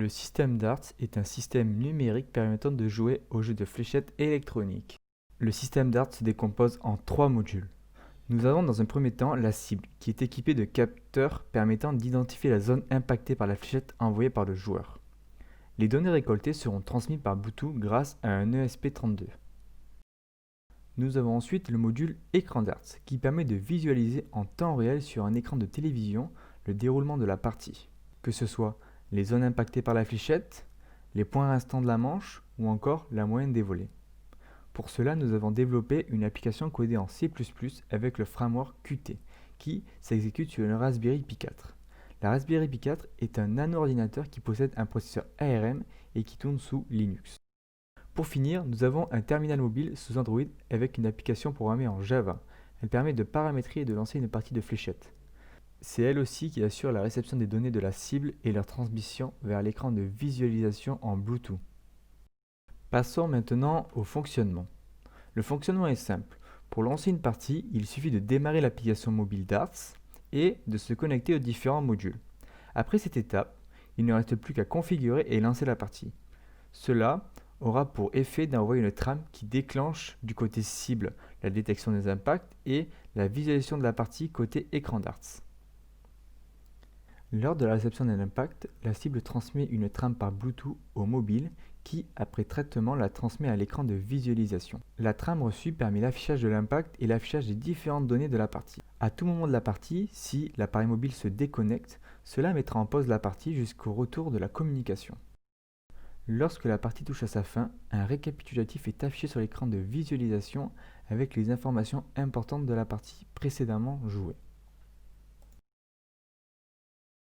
Le système darts est un système numérique permettant de jouer aux jeux de fléchettes électroniques. Le système darts se décompose en 3 modules. Nous avons dans un premier temps la cible, qui est équipée de capteurs permettant d'identifier la zone impactée par la fléchette envoyée par le joueur. Les données récoltées seront transmises par Bluetooth grâce à un ESP32. Nous avons ensuite le module écran darts, qui permet de visualiser en temps réel sur un écran de télévision le déroulement de la partie, que ce soit les zones impactées par la fléchette, les points restants de la manche ou encore la moyenne des volets. Pour cela, nous avons développé une application codée en C++ avec le framework Qt, qui s'exécute sur une Raspberry Pi 4. La Raspberry Pi 4 est un nano-ordinateur qui possède un processeur ARM et qui tourne sous Linux. Pour finir, nous avons un terminal mobile sous Android avec une application programmée en Java. Elle permet de paramétrer et de lancer une partie de fléchettes. C'est elle aussi qui assure la réception des données de la cible et leur transmission vers l'écran de visualisation en Bluetooth. Passons maintenant au fonctionnement. Le fonctionnement est simple. Pour lancer une partie, il suffit de démarrer l'application mobile Darts et de se connecter aux différents modules. Après cette étape, il ne reste plus qu'à configurer et lancer la partie. Cela aura pour effet d'envoyer une trame qui déclenche du côté cible la détection des impacts et la visualisation de la partie côté écran Darts. Lors de la réception d'un impact, la cible transmet une trame par Bluetooth au mobile qui, après traitement, la transmet à l'écran de visualisation. La trame reçue permet l'affichage de l'impact et l'affichage des différentes données de la partie. À tout moment de la partie, si l'appareil mobile se déconnecte, cela mettra en pause la partie jusqu'au retour de la communication. Lorsque la partie touche à sa fin, un récapitulatif est affiché sur l'écran de visualisation avec les informations importantes de la partie précédemment jouée.